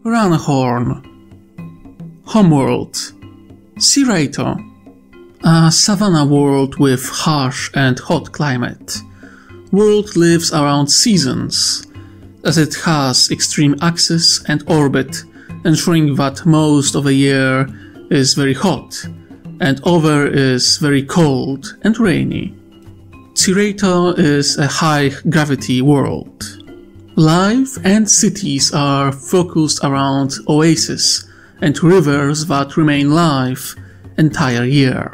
Ranhorn. Homeworld. Serato. A savanna world with harsh and hot climate. World lives around seasons, as it has extreme axis and orbit, ensuring that most of the year is very hot, and over is very cold and rainy. Serato is a high-gravity world. Life and cities are focused around oases and rivers that remain live entire year.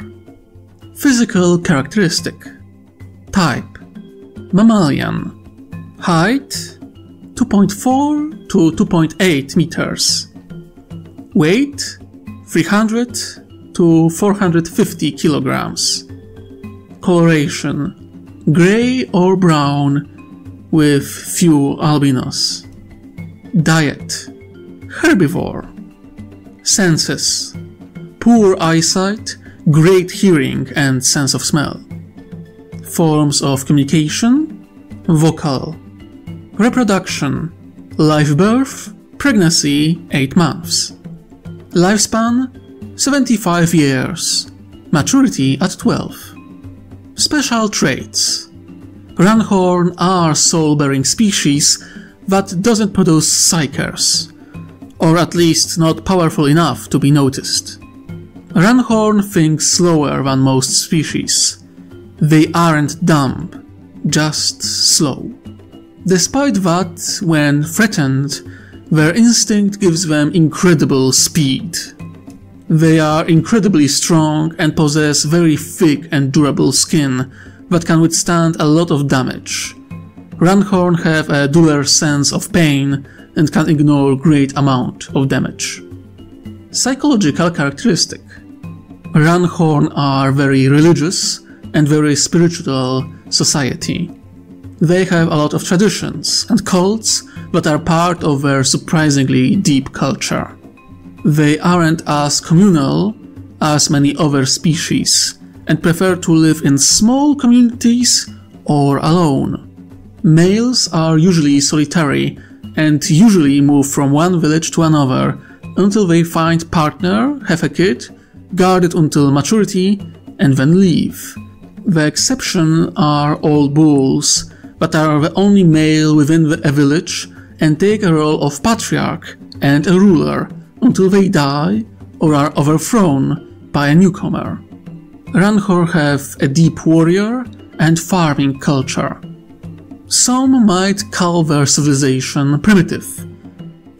Physical characteristic. Type: mammalian. Height: 2.4 to 2.8 meters. Weight: 300 to 450 kilograms. Coloration: gray or brown with few albinos. Diet: herbivore. Senses: poor eyesight, great hearing and sense of smell. Forms of communication: vocal. Reproduction: live birth, pregnancy 8 months. Lifespan: 75 years. Maturity at 12. Special traits. Ranhorn are soul-bearing species that doesn't produce psychers, or at least not powerful enough to be noticed. Ranhorn think slower than most species. They aren't dumb, just slow. Despite that, when threatened, their instinct gives them incredible speed. They are incredibly strong and possess very thick and durable skin that can withstand a lot of damage. Ranhorn have a duller sense of pain and can ignore great amount of damage. Psychological characteristic. Ranhorn are very religious and very spiritual society. They have a lot of traditions and cults that are part of their surprisingly deep culture. They aren't as communal as many other species and prefer to live in small communities or alone. Males are usually solitary and usually move from one village to another until they find partner, have a kid, guard it until maturity, and then leave. The exception are old bulls that are the only male within a village and take a role of patriarch and a ruler until they die or are overthrown by a newcomer. Ranhorn have a deep warrior and farming culture. Some might call their civilization primitive,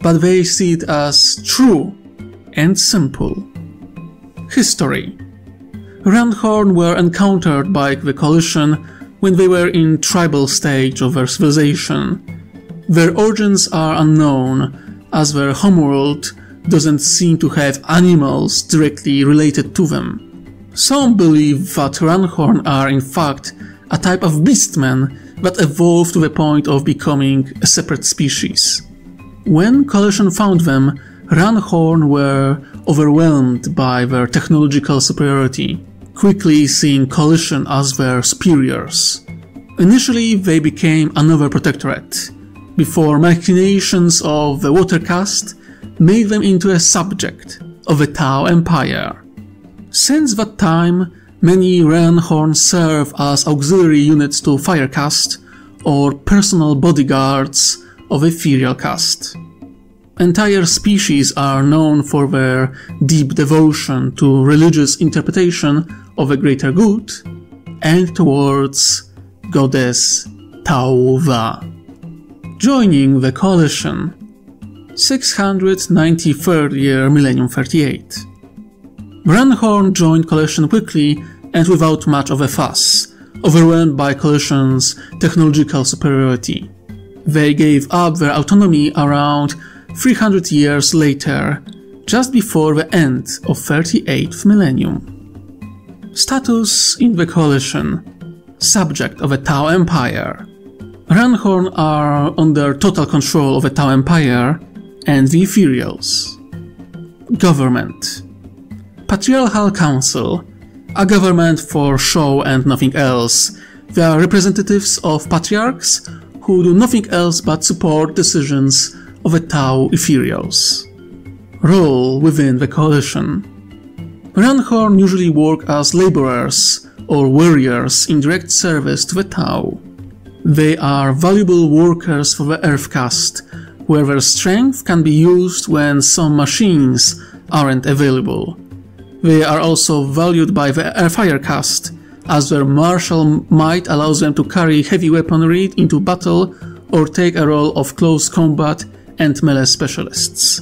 but they see it as true and simple. History. Ranhorn were encountered by the coalition when they were in tribal stage of their civilization. Their origins are unknown, as their homeworld doesn't seem to have animals directly related to them. Some believe that Ranhorn are in fact a type of beastmen that evolved to the point of becoming a separate species. When Coalition found them, Ranhorn were overwhelmed by their technological superiority, quickly seeing Coalition as their superiors. Initially they became another protectorate, before machinations of the Water Caste made them into a subject of the Tau Empire. Since that time, many Ranhorn serve as auxiliary units to Fire Caste or personal bodyguards of Ethereal Caste. Entire species are known for their deep devotion to religious interpretation of the greater good and towards goddess Tauva. Joining the coalition. 693rd year Millennium 38. Ranhorn joined Coalition quickly and without much of a fuss, overwhelmed by Coalition's technological superiority. They gave up their autonomy around 300 years later, just before the end of 38th millennium. Status in the Coalition. Subject of the Tau Empire. Ranhorn are under total control of the Tau Empire and the Ethereals. Government. Patriarchal Council, a government for show and nothing else. They are representatives of patriarchs who do nothing else but support decisions of the Tau Ethereals. Role within the Coalition. Ranhorn usually work as laborers or warriors in direct service to the Tau. They are valuable workers for the Earthcast, where their strength can be used when some machines aren't available. They are also valued by the Firecast, as their martial might allows them to carry heavy weaponry into battle or take a role of close combat and melee specialists.